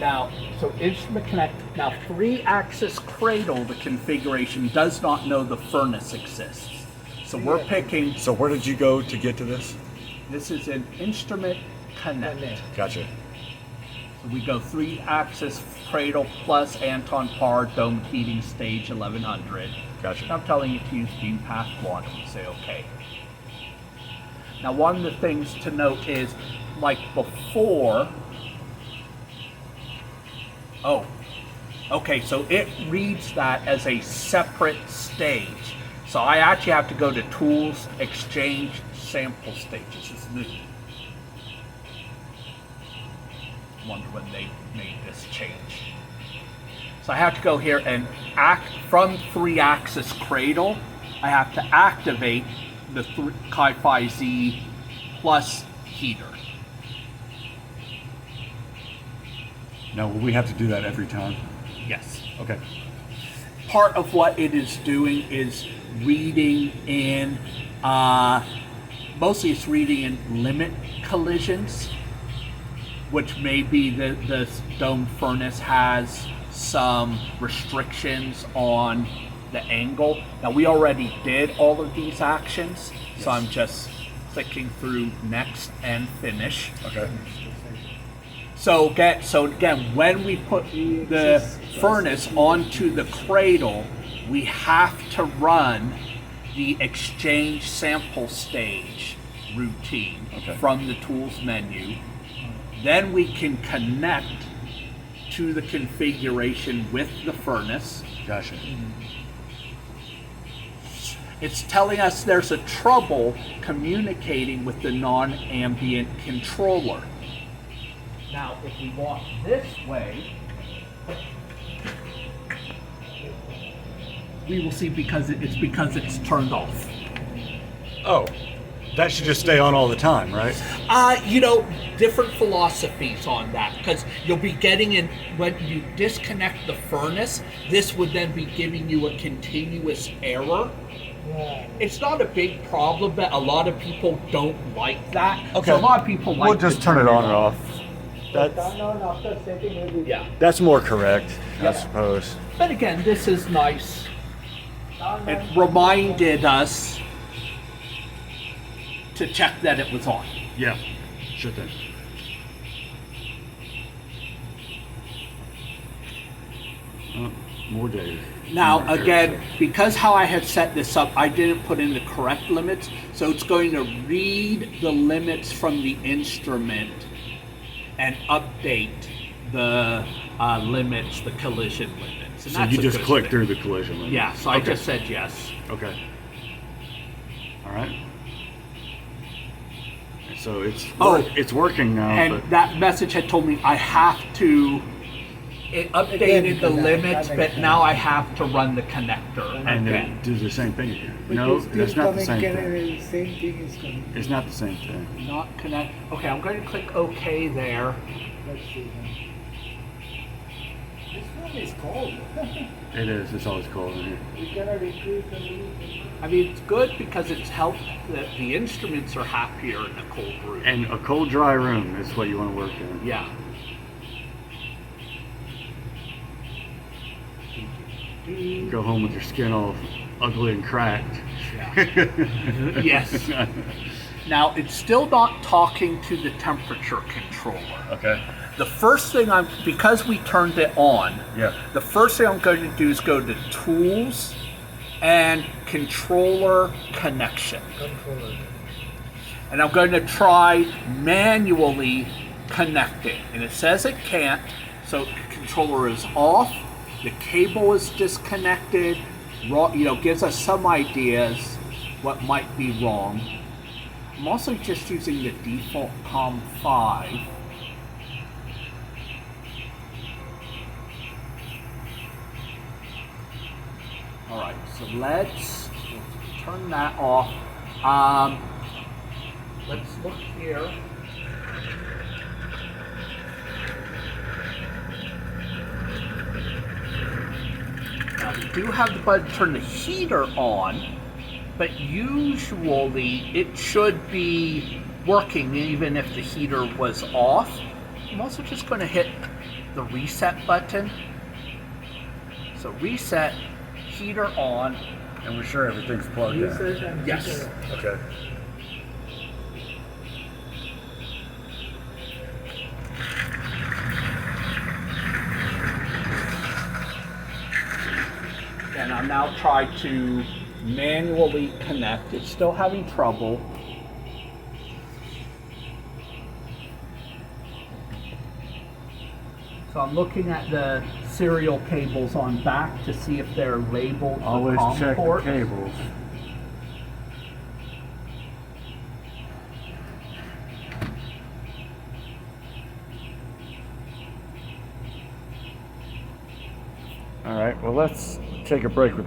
Now, so instrument connect. Now, 3-axis cradle, the configuration does not know the furnace exists. So we're picking. So where did you go to get to this? This is an instrument connect. Gotcha. So we go 3-axis cradle plus Anton Par dome heating stage 1100. Gotcha. I'm telling you to use beam path 1, and you say okay. Now, one of the things to note is, like before. Oh, okay, so it reads that as a separate stage. So I actually have to go to Tools, Exchange, Sample Stages. This is new. Wonder when they made this change. So I have to go here and act from 3-axis cradle. I have to activate the Chi-Fi Z plus heater. Now, will we have to do that every time? Yes. Okay. Part of what it is doing is reading in, mostly it's reading in limit collisions, which may be the dome furnace has some restrictions on the angle. Now, we already did all of these actions, so I'm just clicking through next and finish. Okay. So again, when we put the furnace onto the cradle, we have to run the exchange sample stage routine from the tools menu. Then we can connect to the configuration with the furnace. Gotcha. It's telling us there's a trouble communicating with the non-ambient controller. Now, if we walk this way, we will see because it's turned off. Oh, that should just stay on all the time, right? Different philosophies on that, because you'll be getting in when you disconnect the furnace. This would then be giving you a continuous error. It's not a big problem, but a lot of people don't like that. Okay. So a lot of people like. We'll just turn it on and off. Turn on after setting maybe. Yeah. That's more correct, I suppose. But again, this is nice. It reminded us to check that it was on. Yeah, sure thing. More data. Now, More again, data. because how I had set this up, I didn't put in the correct limits, so it's going to read the limits from the instrument and update the limits, the collision limits. And So that's you a just good click thing. through the collision limit. Yeah, so I Okay. just said yes. Okay. All right. So it's working now. And but that message had told me I have to. It updated the limits, but now I have to run the connector. and Okay. it does the same thing again. It No, is still that's not the coming, same thing. Same thing is coming. It's not the same thing. Not connect. Okay, I'm going to click OK there. Let's see now. This one is cold. It is. It's always cold in here. We cannot increase the limit. I mean, it's good because it's helped that the instruments are happier in a cold room. And a cold, dry room is what you want to work in. Yeah. Go home with your skin all ugly and cracked. Yes. Now, it's still not talking to the temperature controller. Okay. The first thing because we turned it on, Yeah. the first thing I'm going to do is go to Tools and Controller Connection. Controller. And I'm going to try manually connecting. And it says it can't, so the controller is off, the cable is disconnected, gives us some ideas what might be wrong. I'm also just using the default COM5. All right, so let's turn that off. Let's look here. Now we do have the button to turn the heater on, but usually it should be working even if the heater was off. I'm also just going to hit the reset button. So reset, heater on. And we're sure everything's plugged in. Reset and Yes. heater. Okay. And I'll now try to manually connect. It's still having trouble. So I'm looking at the serial cables on back to see if they're labeled for Always COM check the port. cables. All right, well, let's take a break with the